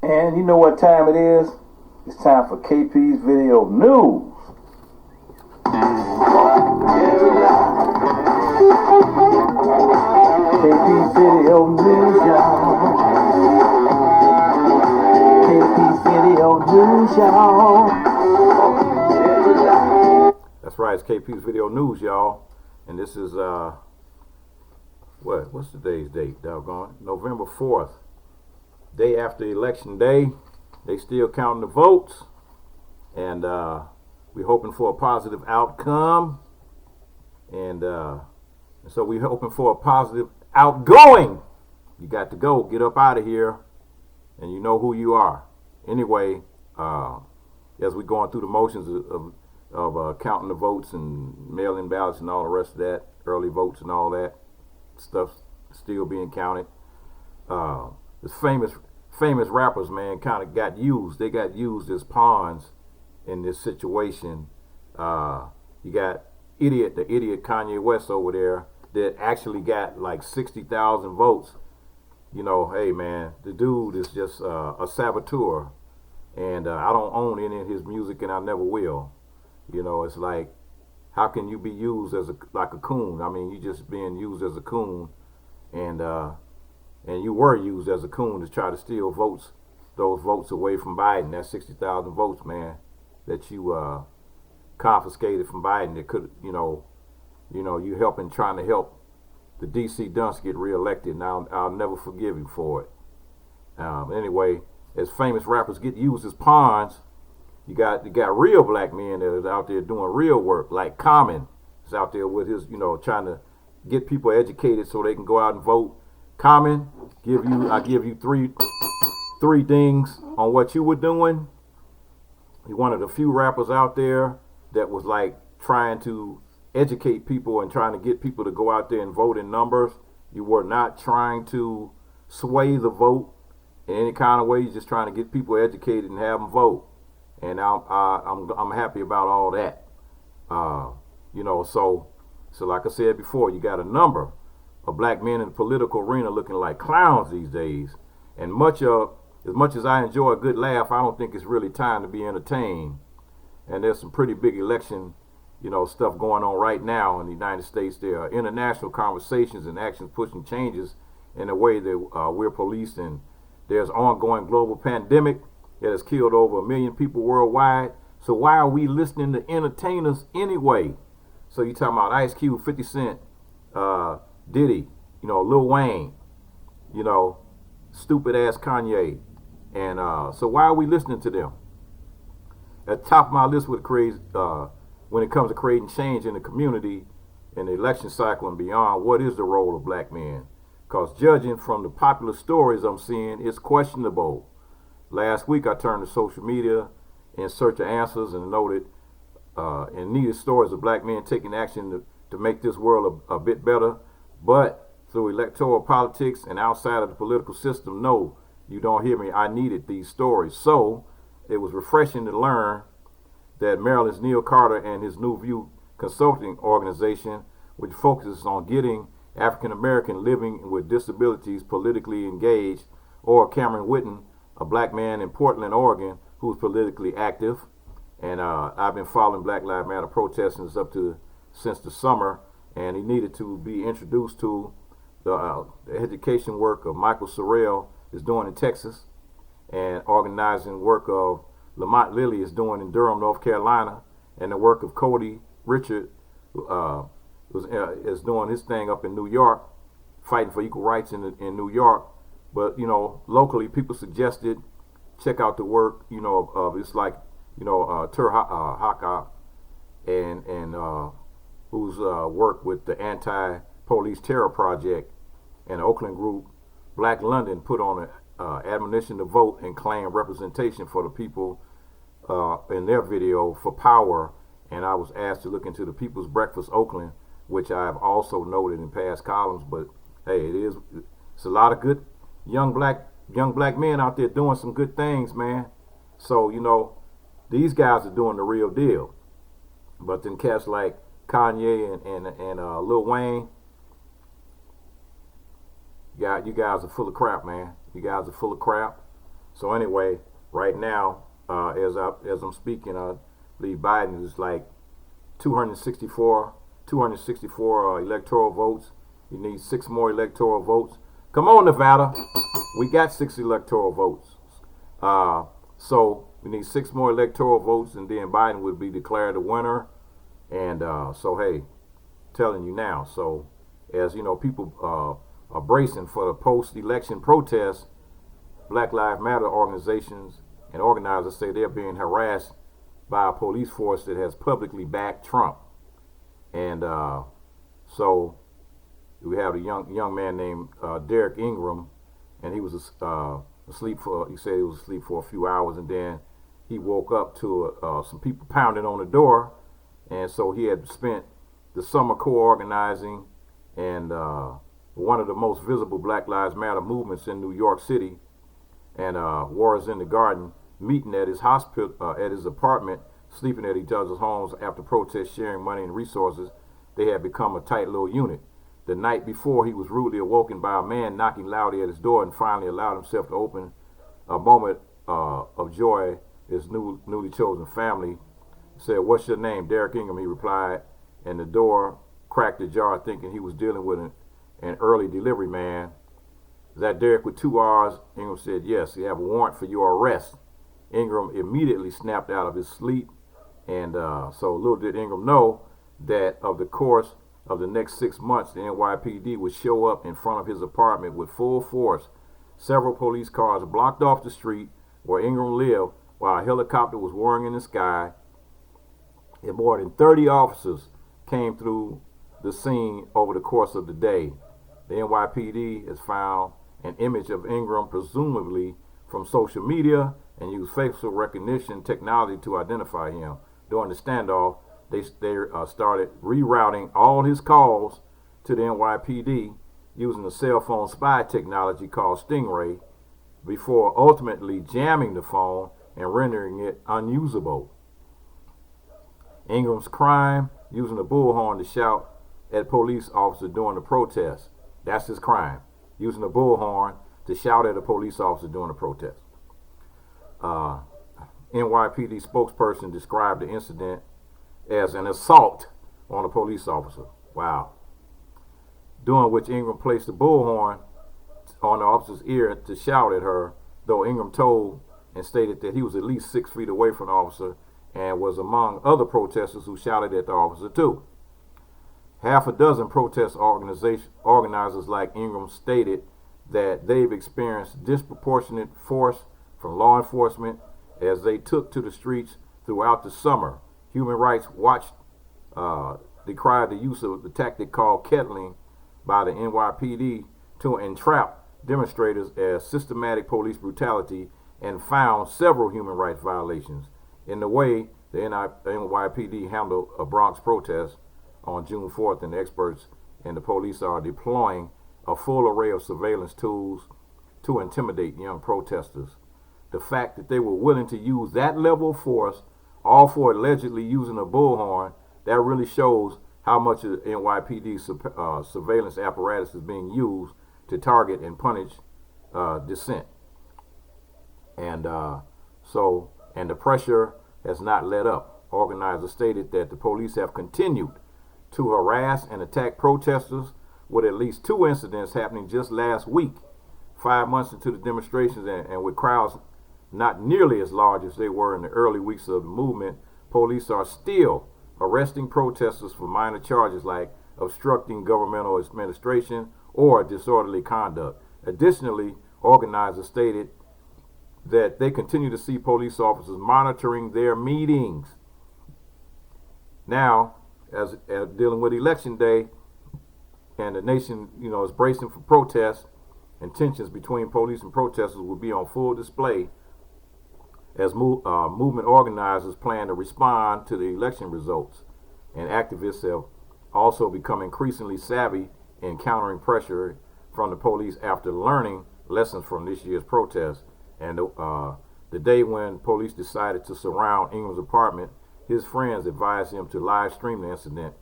And you know what time it is? It's time for KP's Video News. KP's Video News, y'all. KP's Video News, y'all. That's right, it's KP's Video News, y'all. And this is, what's today's date? Doggone it. November 4th. Day after Election Day. They still counting the votes. And we're hoping for a positive outcome. And so we're hoping for a positive outgoing. You got to go. Get up out of here. And you know who you are. Anyway, as we're going through the motions of counting the votes and mail-in ballots and all the rest of that, early votes and all that stuff still being counted. This famous rappers, man, kind of got used. They got used as pawns in this situation. You got the idiot Kanye West over there that actually got like 60,000 votes. You know, hey man, the dude is just a saboteur, and I don't own any of his music, and I never will. You know, it's like, how can you be used as like a coon? I mean, you just being used as a coon, and you were used as a coon to try to steal votes, those votes away from Biden. That's 60,000 votes, man, that you confiscated from Biden. That could, you trying to help the DC dunce get reelected. Now I'll never forgive you for it. Anyway, as famous rappers get used as pawns, you got real black men that are out there doing real work, like Common is out there with his, trying to get people educated so they can go out and vote. Common, I give you three things on what you were doing. You're one of the few rappers out there that was like trying to educate people and trying to get people to go out there and vote in numbers. You were not trying to sway the vote in any kind of way. You're just trying to get people educated and have them vote. And I'm happy about all that. So like I said before, you got a number of black men in the political arena looking like clowns these days. And as much as I enjoy a good laugh, I don't think it's really time to be entertained. And there's some pretty big election, stuff going on right now in the United States. There are international conversations and actions pushing changes in the way that we're policed. And there's ongoing global pandemic that has killed over 1 million people worldwide. So why are we listening to entertainers anyway? So you talking about Ice Cube, 50 Cent, Diddy, Lil Wayne, stupid ass Kanye. And so why are we listening to them? At the top of my list when it comes to creating change in the community, in the election cycle and beyond, what is the role of black men? Because judging from the popular stories I'm seeing, it's questionable. Last week I turned to social media in search of answers and noted and needed stories of black men taking action to make this world a bit better. But through electoral politics and outside of the political system, no, you don't hear me. I needed these stories. So it was refreshing to learn that Maryland's Neil Carter and his New View Consulting Organization, which focuses on getting African American living with disabilities politically engaged, or Cameron Whitten, a black man in Portland, Oregon, who's politically active. And I've been following Black Lives Matter protesters since the summer, and he needed to be introduced to the education work of Michael Sorrell is doing in Texas, and organizing work of Lamont Lilly is doing in Durham, North Carolina, and the work of Cody Richard is doing his thing up in New York, fighting for equal rights in New York. But locally, people suggested check out the work of it's like Tur Haka and who's worked with the Anti-Police Terror Project and the Oakland group. Black London put on an admonition to vote and claim representation for the people in their video for power. And I was asked to look into the People's Breakfast Oakland, which I have also noted in past columns. But hey, it's a lot of good young black men out there doing some good things, man. So these guys are doing the real deal. But then cats like Kanye and Lil Wayne, you guys are full of crap, man. You guys are full of crap. So anyway, right now, as I'm speaking, I believe Biden is like 264 electoral votes. You need 6 more electoral votes. Come on, Nevada. We got 6 electoral votes. So we need 6 more electoral votes, and then Biden would be declared the winner. And so, hey, telling you now. So, as you know, people are bracing for the post-election protests. Black Lives Matter organizations and organizers say they're being harassed by a police force that has publicly backed Trump. And so we have a young man named Derek Ingram, and he was asleep for. He said he was asleep for a few hours, and then he woke up to some people pounding on the door, and so he had spent the summer co-organizing and one of the most visible Black Lives Matter movements in New York City, and Wars in the Garden, meeting at his hospital, at his apartment, sleeping at each other's homes after protests sharing money and resources. They had become a tight little unit. The night before, he was rudely awoken by a man knocking loudly at his door, and finally allowed himself to open. A moment of joy. His newly chosen family said, "What's your name?" "Derek Ingram," he replied, and the door cracked ajar, thinking he was dealing with an early delivery man. "Is that Derek with 2 R's?" Ingram said, "Yes, you have a warrant for your arrest." Ingram immediately snapped out of his sleep, and so little did Ingram know that of the course of the next 6 months, the NYPD would show up in front of his apartment with full force. Several police cars blocked off the street where Ingram lived, while a helicopter was whirring in the sky, and more than 30 officers came through the scene over the course of the day. The NYPD has found an image of Ingram, presumably from social media, and used facial recognition technology to identify him. During the standoff, they started rerouting all his calls to the NYPD using a cell phone spy technology called Stingray, before ultimately jamming the phone and rendering it unusable. Ingram's crime: using a bullhorn to shout at police officer during the protest. That's his crime, using a bullhorn to shout at a police officer during the protest. NYPD spokesperson described the incident as an assault on a police officer. Wow. During which Ingram placed a bullhorn on the officer's ear to shout at her, though Ingram told and stated that he was at least 6 feet away from the officer and was among other protesters who shouted at the officer too. Half a dozen protest organizers like Ingram stated that they've experienced disproportionate force from law enforcement as they took to the streets throughout the summer. Human Rights Watch decried the use of the tactic called kettling by the NYPD to entrap demonstrators as systematic police brutality, and found several human rights violations in the way the NYPD handled a Bronx protest on June 4th, and experts and the police are deploying a full array of surveillance tools to intimidate young protesters. The fact that they were willing to use that level of force, all for allegedly using a bullhorn, that really shows how much of the NYPD surveillance apparatus is being used to target and punish dissent. And the pressure has not let up. Organizers stated that the police have continued to harass and attack protesters, with at least 2 incidents happening just last week. 5 months into the demonstrations, and with crowds not nearly as large as they were in the early weeks of the movement, police are still arresting protesters for minor charges like obstructing governmental administration or disorderly conduct. Additionally, organizers stated that they continue to see police officers monitoring their meetings. Now, as dealing with election day, and the nation, is bracing for protests, and tensions between police and protesters will be on full display as movement organizers plan to respond to the election results. And activists have also become increasingly savvy in countering pressure from the police after learning lessons from this year's protests. And the day when police decided to surround Ingram's apartment, his friends advised him to live stream the incident,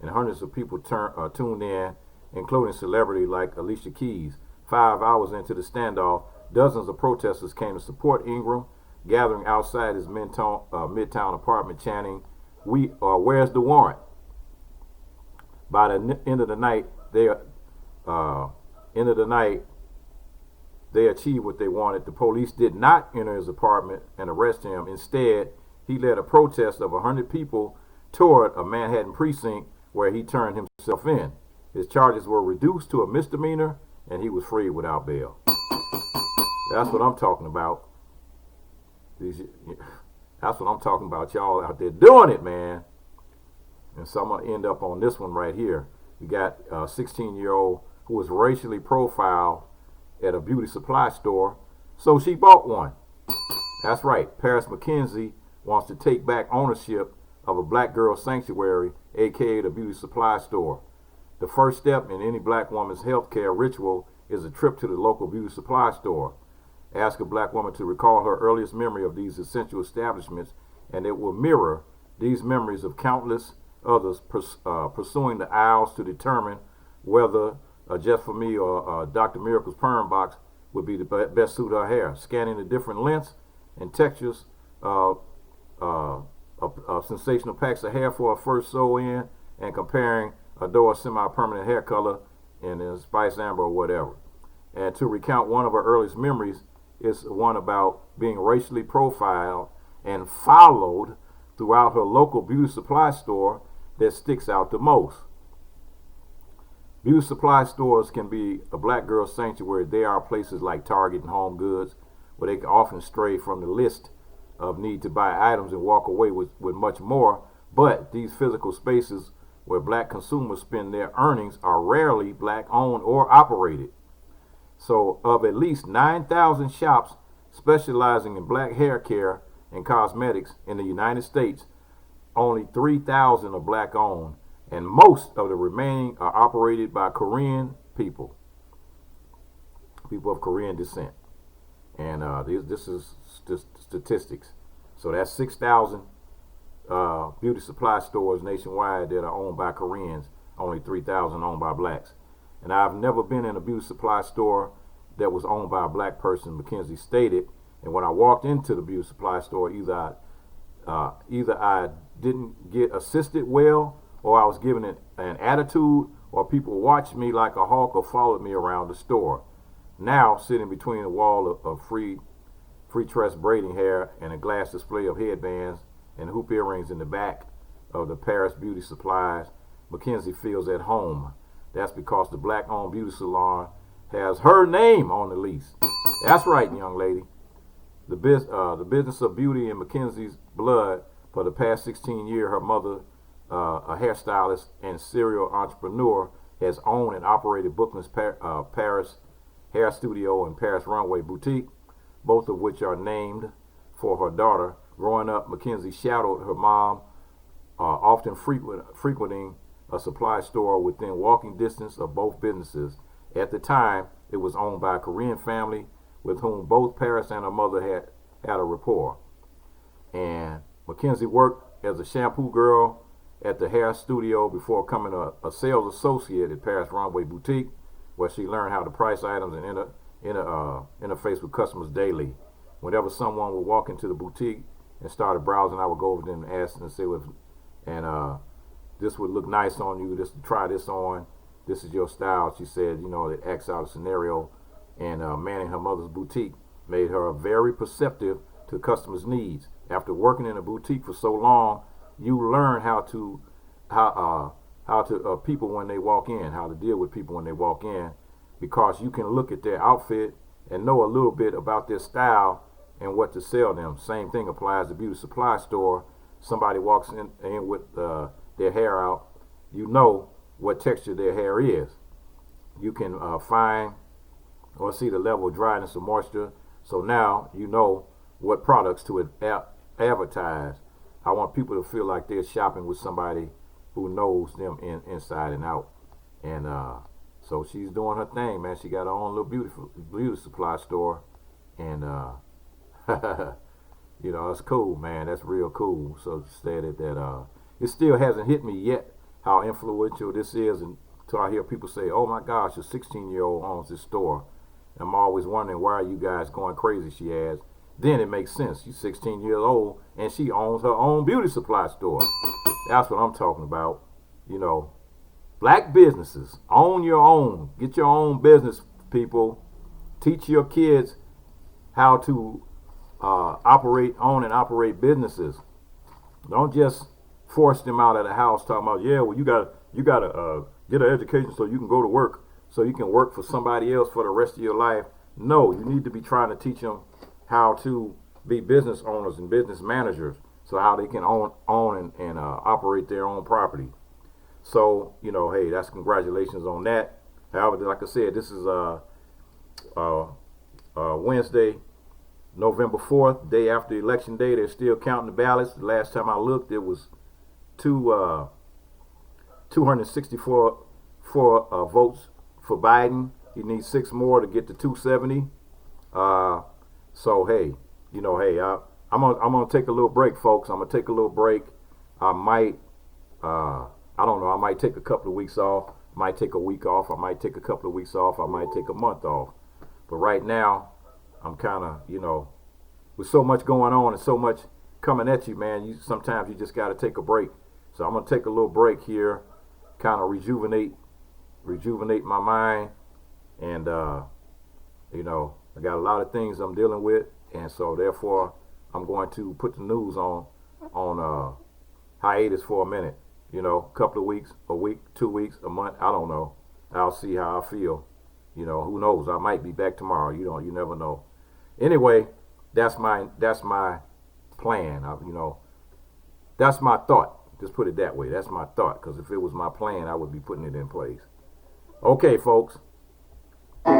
and hundreds of people tuned in, including celebrities like Alicia Keys. 5 hours into the standoff, Dozens of protesters came to support Ingram, gathering outside his midtown apartment chanting, where's the warrant? By the end of the night, they achieved what they wanted. The police did not enter his apartment and arrest him. Instead, he led a protest of 100 people toward a Manhattan precinct where he turned himself in. His charges were reduced to a misdemeanor, and he was freed without bail. That's what I'm talking about. That's what I'm talking about. Y'all out there doing it, man. And so I'm going to end up on this one right here. We got a 16-year-old who was racially profiled at a beauty supply store, so she bought one. That's right. Paris McKenzie wants to take back ownership of a black girl sanctuary, aka the beauty supply store. The first step in any black woman's healthcare ritual is a trip to the local beauty supply store. Ask a black woman to recall her earliest memory of these essential establishments, and it will mirror these memories of countless others pursuing the aisles to determine whether Just For Me or Dr. Miracle's perm box would be the best suit her hair. Scanning the different lengths and textures of sensational packs of hair for a first sew in, and comparing Adore's semi-permanent hair color in Spice Amber or whatever. And to recount one of her earliest memories is one about being racially profiled and followed throughout her local beauty supply store that sticks out the most. Beauty supply stores can be a black girl sanctuary. They are places like Target and Home Goods where they can often stray from the list of need to buy items and walk away with much more. But these physical spaces where black consumers spend their earnings are rarely black owned or operated. So of at least 9,000 shops specializing in black hair care and cosmetics in the United States, only 3,000 are black owned, and most of the remaining are operated by Korean people of Korean descent. And this is statistics. So that's 6,000 beauty supply stores nationwide that are owned by Koreans, only 3,000 owned by blacks. And I've never been in a beauty supply store that was owned by a black person, McKenzie stated. And when I walked into the beauty supply store, either I didn't get assisted well, or I was given an attitude, or people watched me like a hawk or followed me around the store. Now, sitting between a wall of free tress braiding hair and a glass display of headbands and hoop earrings in the back of the Paris Beauty Supplies, McKenzie feels at home. That's because the black-owned beauty salon has her name on the lease. That's right, young lady. The business of beauty in McKenzie's blood. For the past 16 years, her mother, a hairstylist and serial entrepreneur, has owned and operated Brooklyn's Paris Hair Studio and Paris Runway Boutique, both of which are named for her daughter. Growing up, McKenzie shadowed her mom, often frequenting a supply store within walking distance of both businesses. At the time, it was owned by a Korean family with whom both Paris and her mother had a rapport. And McKenzie worked as a shampoo girl at the hair studio before becoming a sales associate at Paris Runway Boutique, where she learned how to price items and interface with customers daily. Whenever someone would walk into the boutique and started browsing, I would go over them and ask them and say, this would look nice on you, try this on, this is your style. She said, it acts out a scenario, and manning her mother's boutique made her very perceptive to customers' needs. After working in a boutique for so long, you learn how to people when they walk in, how to deal with people when they walk in, because you can look at their outfit and know a little bit about their style and what to sell them. Same thing applies to beauty supply store. Somebody walks in with their hair out, you know what texture their hair is. You can find or see the level of dryness or moisture. So now you know what products to advertise. I want people to feel like they're shopping with somebody who knows them inside and out. And so she's doing her thing, man. She got her own little beauty supply store, and it's cool, man. That's real cool. So stated that it still hasn't hit me yet how influential this is until I hear people say, "Oh my gosh, a 16-year-old owns this store," I'm always wondering, why are you guys going crazy, she adds. Then it makes sense. She's 16 years old and she owns her own beauty supply store. That's what I'm talking about. You know, black businesses, own your own. Get your own business, people. Teach your kids how to own and operate businesses. Don't just force them out of the house talking about, yeah, well, you gotta get an education so you can go to work, so you can work for somebody else for the rest of your life. No, you need to be trying to teach them how to be business owners and business managers, so how they can own and operate their own property. So, you know, hey, that's congratulations on that. However, like I said, this is Wednesday, November 4th, day after Election Day. They're still counting the ballots. The last time I looked, it was 264 votes for Biden. He needs 6 more to get to 270. So hey, you know, hey, I'm gonna take a little break, folks. I'm gonna take a little break. I might, I don't know. I might take a couple of weeks off. I might take a week off. I might take a couple of weeks off. I might take a month off. But right now, I'm kind of, you know, with so much going on and so much coming at you, man, sometimes you just got to take a break. So I'm going to take a little break here, kind of rejuvenate my mind. And, you know, I got a lot of things I'm dealing with. And so therefore, I'm going to put the news on hiatus for a minute. You know, a couple of weeks, a week, 2 weeks, a month. I don't know. I'll see how I feel. You know, who knows? I might be back tomorrow. You never know. Anyway, that's my plan. You know, that's my thought. Just put it that way. That's my thought. Because if it was my plan, I would be putting it in place. Okay, folks. 6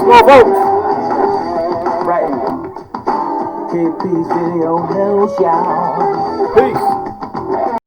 more votes. Right. KP's Video News, y'all. Peace.